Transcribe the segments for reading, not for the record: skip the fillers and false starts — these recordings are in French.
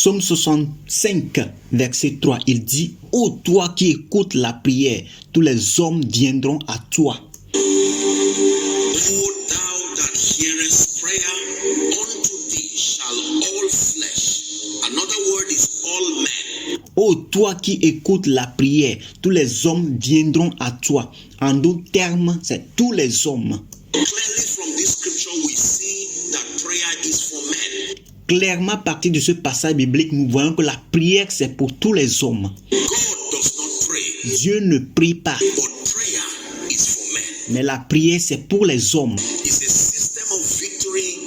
Psaume 65, verset 3, il dit: Ô toi qui écoutes la prière, tous les hommes viendront à toi. O thou that hearest prayer, unto thee shall all flesh. Another word is all men. Ô toi qui écoutes la prière, tous les hommes viendront à toi. En d'autres termes, c'est tous les hommes. Clearly from this scripture we see that prayer is for men. Clairement, à partir de ce passage biblique, nous voyons que la prière, c'est pour tous les hommes. God does not pray, Dieu ne prie pas, but prayer is for men. mais la prière, c'est pour les hommes. It's a system of victory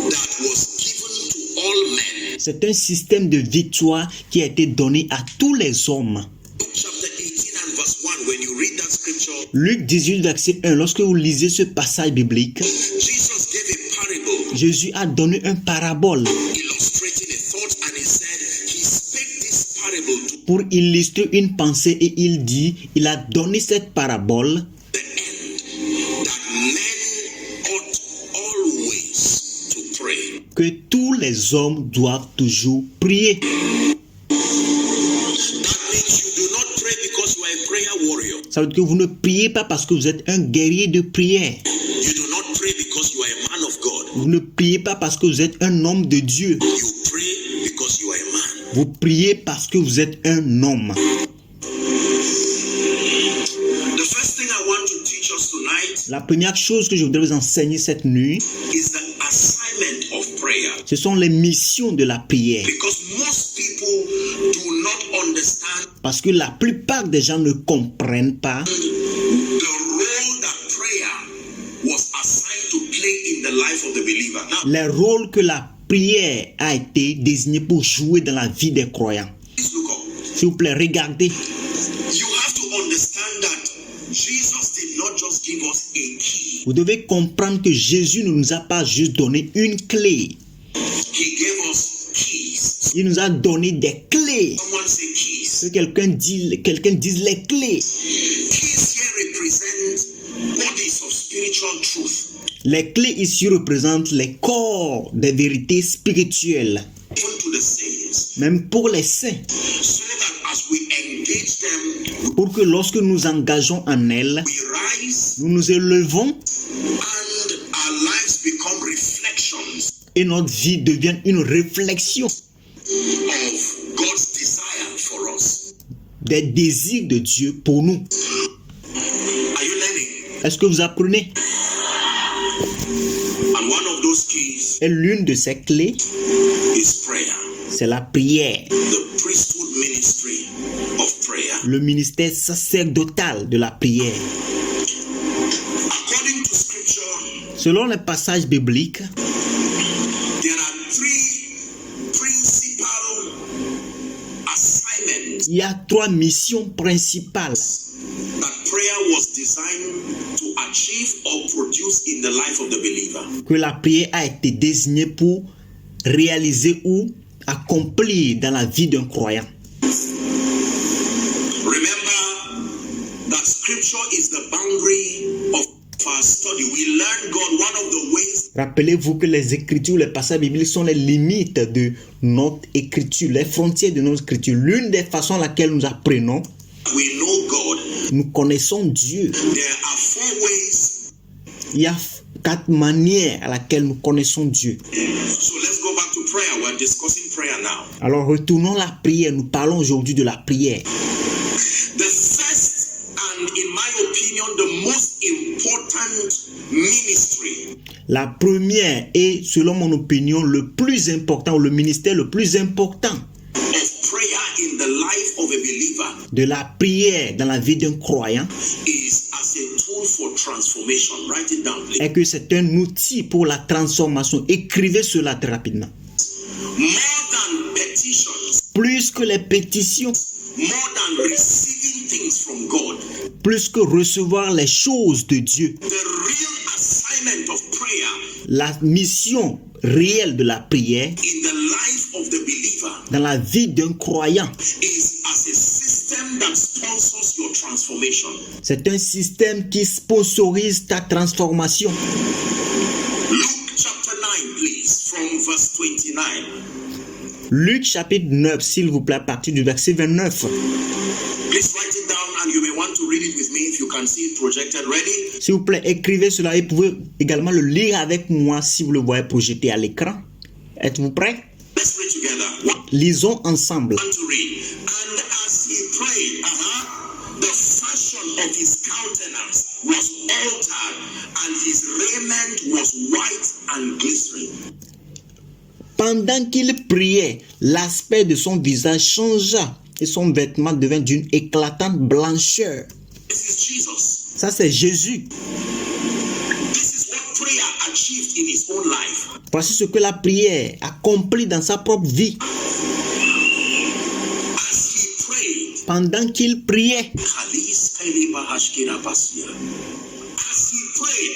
that was given to all men. C'est un système de victoire qui a été donné à tous les hommes. Luke chapter 18 and verse 1, when you read that scripture, Luc 18, verset 1, lorsque vous lisez ce passage biblique, Jesus gave a parable Jésus a donné une parabole illustrating a thought, and he said he spake this parable to pour illustrer une pensée et il dit, il a donné cette parabole the end that men ought always to pray. que tous les hommes doivent toujours prier. That means you do not pray because you are a prayer warrior. Ça veut dire que vous ne priez pas parce que vous êtes un guerrier de prière. You do not pray because you are a man of God. Vous ne priez pas parce que vous êtes un homme de Dieu. You pray because you are a man. Vous priez parce que vous êtes un homme. The first thing I want to teach us tonight La première chose que je voudrais vous enseigner cette nuit, is the assignment of prayer. ce sont les missions de la prière. Because most people do not understand Parce que la plupart des gens ne comprennent pas the role that prayer was assigned to play in the life of the believer. Now, les rôles que la prière a été désignée pour jouer dans la vie des croyants. please look up. S'il vous plaît, regardez. You have to understand that Jesus did not just give us a key. Vous devez comprendre que Jésus ne nous a pas juste donné une clé. He gave us keys. Il nous a donné des clés. Someone say keys. Que quelqu'un dise les clés. Keys here represent bodies of spiritual truth. Les clés ici représentent les corps des vérités spirituelles, Even to the saints. même pour les saints, So that as we engage them, pour que lorsque nous engageons en elles, we rise nous nous élevons and our lives become reflections et notre vie devienne une réflexion of God's desire for us. des désirs de Dieu pour nous. Are you learning? Est-ce que vous apprenez? And one of those keys Et l'une de ces clés, is prayer. c'est la prière, The priesthood ministry of prayer. le ministère sacerdotal de la prière. According to scripture, Selon les passages bibliques, there are three principal assignments il y a trois missions principales that prayer was designed to achieve or produce in the life of the believer. que la prière a été désignée pour réaliser ou accomplir dans la vie d'un croyant. Remember that scripture is the boundary of our study. We learn God one of the ways Rappelez-vous que les écritures, les passages bibliques sont les limites de notre écriture, les frontières de notre écriture. L'une des façons à laquelle nous apprenons, we know God. nous connaissons Dieu. There are four ways. Il y a quatre manières à laquelle nous connaissons Dieu. So let's go back to prayer. We're discussing prayer now. Alors retournons à la prière. Nous parlons aujourd'hui de la prière. The first and in my opinion the most important ministry La première est, selon mon opinion, le plus important, ou le ministère le plus important of prayer in the life of a believer de la prière dans la vie d'un croyant is as a tool for transformation. Write it down, please. est que c'est un outil pour la transformation. Écrivez cela très rapidement. More than petitions, Plus que les pétitions, more than receiving things from God, plus que recevoir les choses de Dieu, the real assignment of prayer la mission réelle de la prière in the life of the believer dans la vie d'un croyant, is as a system that sponsors your transformation. c'est un système qui sponsorise ta transformation. Luke chapter 9, please, from verse 29. Luc chapitre 9, s'il vous plaît, à partir du verset 29. Please write it down and you may want to read it with me if you can see it projected. Ready? S'il vous plaît, écrivez cela et vous pouvez également le lire avec moi si vous le voyez projeté à l'écran. Êtes-vous prêts? Let's read together. One, Lisons ensemble. to read. And as he prayed, the fashion of his countenance was altered, and his raiment was white and glistening. Pendant qu'il priait, l'aspect de son visage changea et son vêtement devint d'une éclatante blancheur. This is Jesus. Ça, c'est Jésus. This is what prayer achieved in his own life. Voici ce que la prière accomplit dans sa propre vie. As he prayed, Pendant qu'il priait,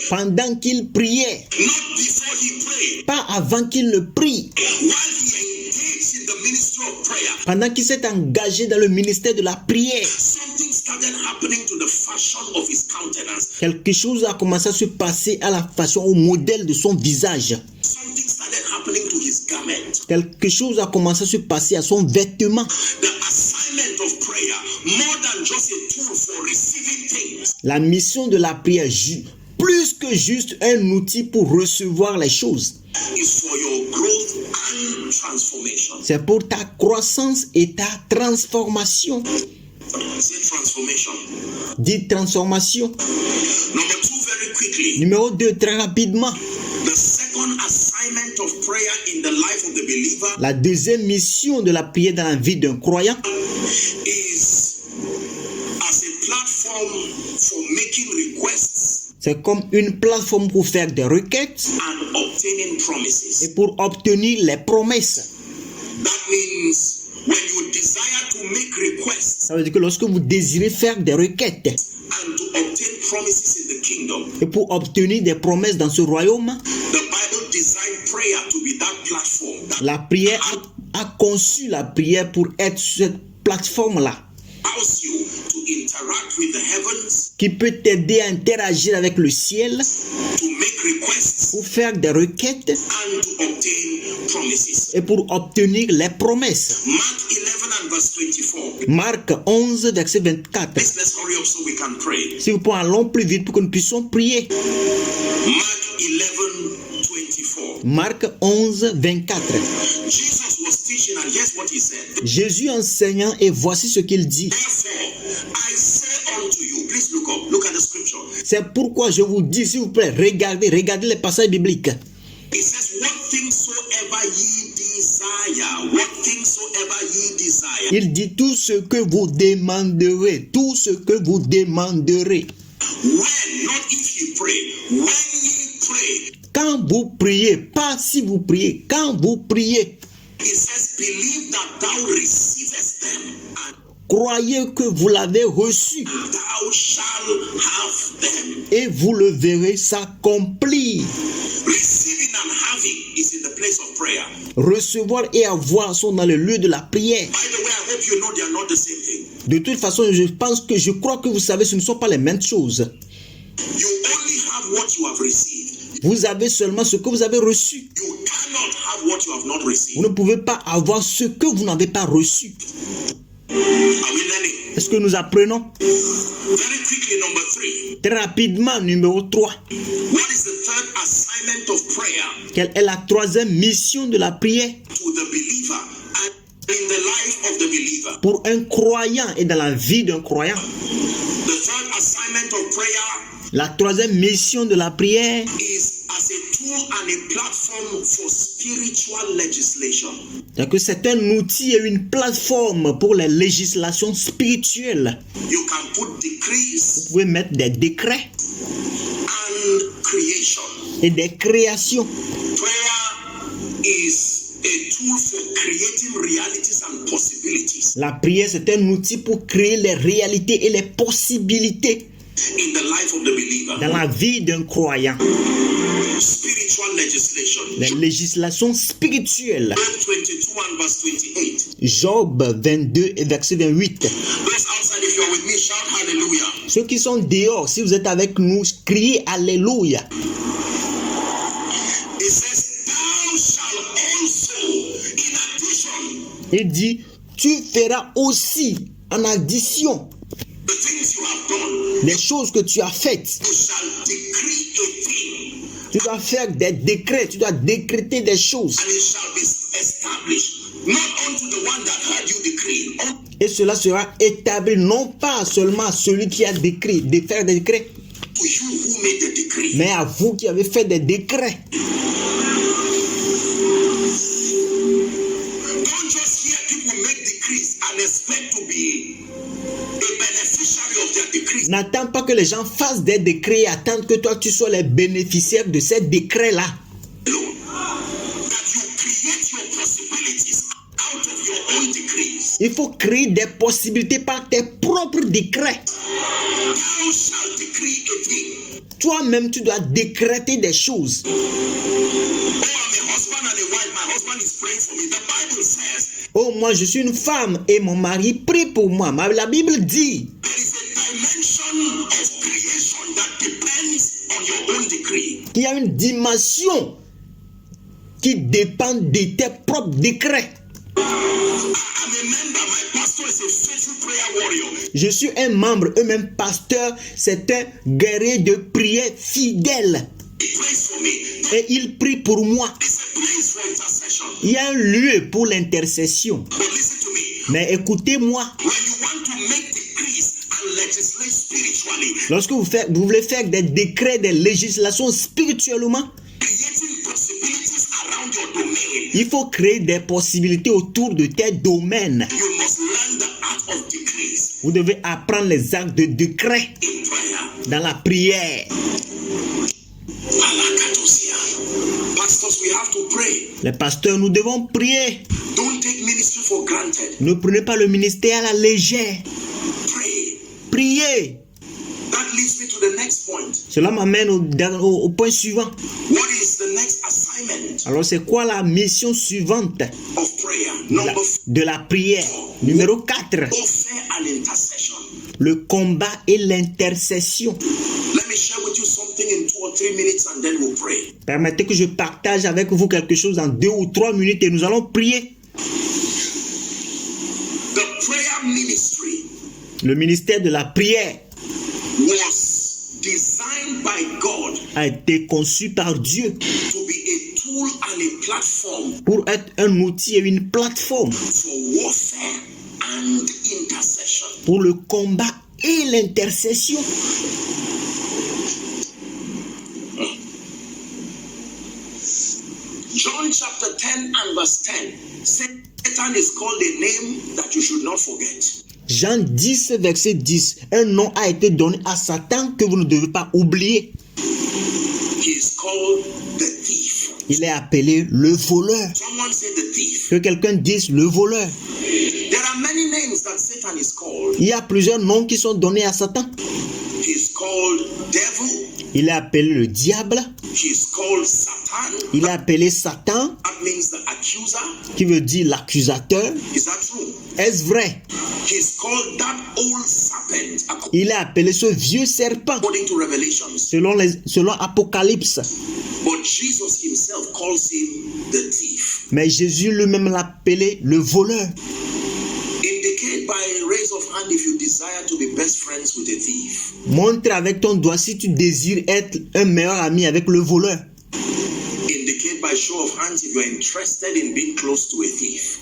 pendant qu'il priait, not before he prayed, pas avant qu'il ne prie, while he engaged in the ministry of prayer, pendant qu'il s'est engagé dans le ministère de la prière, something started happening to the fashion of his countenance. quelque chose a commencé à se passer à la façon, au modèle de son visage. Something started happening to his garment. Quelque chose a commencé à se passer à son vêtement. The assignment of prayer, more than just a tool for receiving things, La mission de la prière, plus que juste un outil pour recevoir les choses, is for your growth and transformation. c'est pour ta croissance et ta transformation. Say transformation. Dites transformation. Number 2, very quickly. Numéro 2, très rapidement. The second assignment of prayer in the life of the believer La deuxième mission de la prière dans la vie d'un croyant, is as a platform for making requests c'est comme une plateforme pour faire des requêtes and obtaining et promises. pour obtenir les promesses. That means when you desire to make requests Ça veut dire que lorsque vous désirez faire des requêtes and to obtain promises in the kingdom, et pour obtenir des promesses dans ce royaume, the Bible designed prayer to be that platform that la prière a conçu la prière pour être cette plateforme-là allows you to interact with the heavens, qui peut t'aider à interagir avec le ciel to make requests, pour faire des requêtes and to obtain promises. et pour obtenir les promesses. Mark 11 and verse 24. Marc 11, verset 24. Let's hurry up so we can pray. Si vous pouvez, allons plus vite pour que nous puissions prier. Mark 11, 24. Marc 11, 24. Jesus was teaching, and here's what he said. Jésus enseignant, et voici ce qu'il dit. Therefore, I say unto you, please look up, look at the scripture. C'est pourquoi je vous dis, s'il vous plaît, regardez les passages bibliques. It says, what things soever ye desire, what things soever ye desire. Il dit tout ce que vous demanderez, tout ce que vous demanderez. When, not if ye pray, when ye pray, Quand vous priez, pas si vous priez, quand vous priez, it says, believe that thou receivest them, and croyez que vous l'avez reçu thou shalt have them. et vous le verrez s'accomplir. Receiving and having is in the place of prayer. Recevoir et avoir sont dans le lieu de la prière. By the way, I hope you know they are not the same thing. De toute façon, je crois que vous savez, ce ne sont pas les mêmes choses. You only have what you have received. Vous avez seulement ce que vous avez reçu. You cannot have what you have not Vous received. ne pouvez pas avoir ce que vous n'avez pas reçu. Are we learning? Est-ce que nous apprenons? Very quickly, number 3. Très rapidement, numéro 3. What is the third assignment of prayer Quelle est la troisième mission de la prière to the believer and in the life of the believer? pour un croyant et dans la vie d'un croyant? The third assignment of prayer La troisième mission de la prière, is as a tool and a platform for spiritual legislation. c'est que c'est un outil et une plateforme pour les législations spirituelles. You can put decrees Vous pouvez mettre des décrets and creation. et des créations. Prayer is a tool for creating realities and possibilities La prière, c'est un outil pour créer les réalités et les possibilités in the life of the believer. dans la vie d'un croyant. Spiritual legislation. Les législations spirituelles. Job 22 and verse 28. Job 22 et verset 28. Those outside, if you are with me, shout hallelujah. Ceux qui sont dehors, si vous êtes avec nous, criez Alléluia. It says, thou shalt also, in addition Il dit, tu feras aussi en addition the things you have done. les choses que tu as faites. You shall decree a thing, Tu dois faire des décrets, tu dois décréter des choses. and it shall be established, not unto the one that heard you decree, Et cela sera établi non pas seulement à celui qui a décrit, de faire des décrets, to you who made the decree. mais à vous qui avez fait des décrets. Don't just hear people make decrees and expect to be a beneficiary of their decrees. N'attends pas que les gens fassent des décrets et attendent que toi tu sois les bénéficiaires de ces décrets-là. Alone. That you create your possibilities out of your own decrees. Il faut créer des possibilités par tes propres décrets. Thou shalt decree a thing. Toi-même, tu dois décréter des choses. Oh, I'm a husband and a wife. My husband is praying for me. The Bible says Oh, moi, je suis une femme et mon mari prie pour moi. Mais la Bible dit, there is a dimension of creation that depends on your own decree. qu'il y a une dimension qui dépend de tes propres décrets. I'm a member. My pastor is a faithful prayer warrior. Je suis un membre, eux-mêmes pasteur, c'est un guerrier de prière fidèle. He prays for me. Et il prie pour moi. There's a place for intercession. Il y a un lieu pour l'intercession. But listen to me. Mais écoutez-moi, When you want to make decrees and legislate spiritually, lorsque vous voulez faire des décrets, des législations spirituellement, creating possibilities around your domain, il faut créer des possibilités autour de tes domaines. you must learn the art of decrees Vous devez apprendre les actes de décret in prayer. dans la prière. Alakatosia. Pastors, we have to pray. Les pasteurs, nous devons prier. Don't take ministry for granted. Ne prenez pas le ministère à la légère. Pray. Priez. That leads me to the next point. Cela m'amène au point suivant. What is the next assignment Alors, c'est quoi la mission suivante of prayer? Number 4, de la prière? Numéro 4, warfare and intercession. le combat et l'intercession. Let me share with you something in 2 or 3 minutes and then we'll pray. Permettez que je partage avec vous quelque chose en 2 ou 3 minutes et nous allons prier. The prayer ministry Le ministère de la prière was designed by God a été conçu par Dieu to be a tool and a platform pour être un outil et une plateforme for warfare and intercession. pour le combat et l'intercession. John chapter 10 and verse 10. Satan is called a name that you should not forget. Jean 10, verset 10. Un nom a été donné à Satan que vous ne devez pas oublier. He is called the thief. Il est appelé le voleur. Someone say the thief. Que quelqu'un dise le voleur. There are many names that Satan is called. Il y a plusieurs noms qui sont donnés à Satan. He is called devil. Il est appelé le diable. He is called Satan. Il est appelé Satan, That means the accuser. qui veut dire l'accusateur. Is that true? Est-ce vrai? He is called that old serpent Il est appelé ce vieux serpent, according to Revelations. selon Apocalypse. But Jesus himself calls him the thief. Mais Jésus lui-même l'a appelé le voleur. Indicate by a raise of hand if you desire to be best friends with a thief. Montre avec ton doigt si tu désires être un meilleur ami avec le voleur. Indicate by show of hands if you are interested in being close to a thief.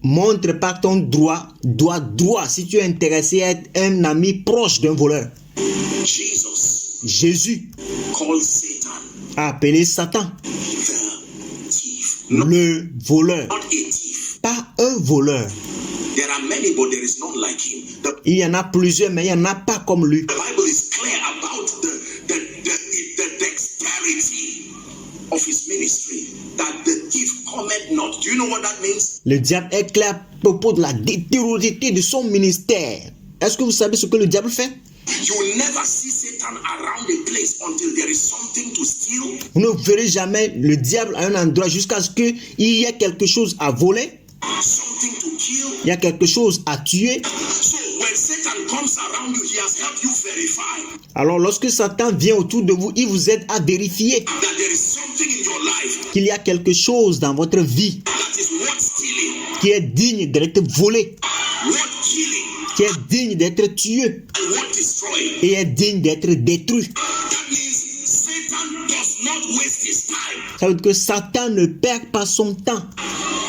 Montre par ton doigt droit si tu es intéressé à être un ami proche d'un voleur. Jesus Jésus called Satan a appelé Satan the thief. Not le voleur. a thief. Pas un voleur. There are many, but there is none like him. The Il y en a plusieurs, mais il n'y en a pas comme lui. Bible is clear about the dexterity of his ministry, that the thief cometh not. Do you know what that means? Le diable est clair à propos de la dextérité de son ministère. Est-ce que vous savez ce que le diable fait? You will never see Satan around a place until there is something to steal, Vous ne verrez jamais le diable à un endroit jusqu'à ce qu'il y ait quelque chose à voler, something to kill. il y a quelque chose à tuer. So when Satan comes around you, he has helped you verify Alors lorsque Satan vient autour de vous, il vous aide à vérifier that there is something in your life qu'il y a quelque chose dans votre vie that is worth stealing. qui qui est digne d'être volé, worth killing, qui est digne d'être tué and worth destroying. et est digne d'être détruit. That means Satan does not waste his time. Ça veut dire que Satan ne perd pas son temps.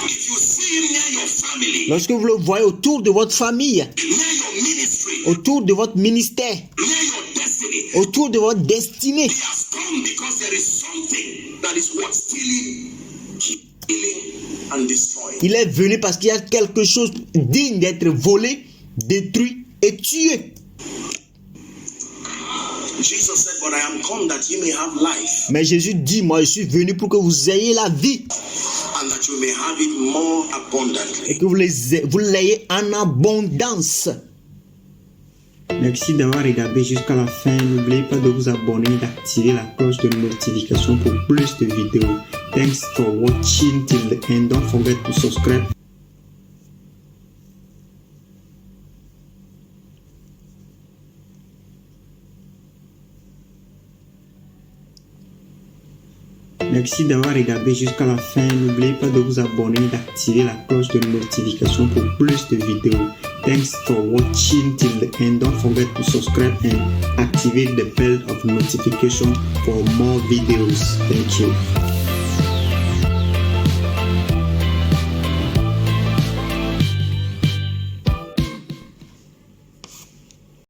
If you see him near your family, Lorsque vous le voyez autour de votre famille, near your ministry, autour de votre ministère, near your destiny, autour de votre destinée, he has come because there is something that is worth stealing, killing, and destroying. il est venu parce qu'il y a quelque chose digne d'être volé, détruit et tué. Jesus said, but I am come that ye may have life, Mais Jésus dit, moi je suis venu pour que vous ayez la vie and that you may have it more abundantly. et que vous l'ayez en abondance. Merci d'avoir regardé jusqu'à la fin. N'oubliez pas de vous abonner et d'activer la cloche de notification pour plus de vidéos. Thanks for watching till the end. Don't forget to subscribe. Merci d'avoir regardé jusqu'à la fin. N'oubliez pas de vous abonner et d'activer la cloche de notification pour plus de vidéos. Thanks for watching till the end. Don't forget to subscribe and activate the bell of notification for more videos. Thank you.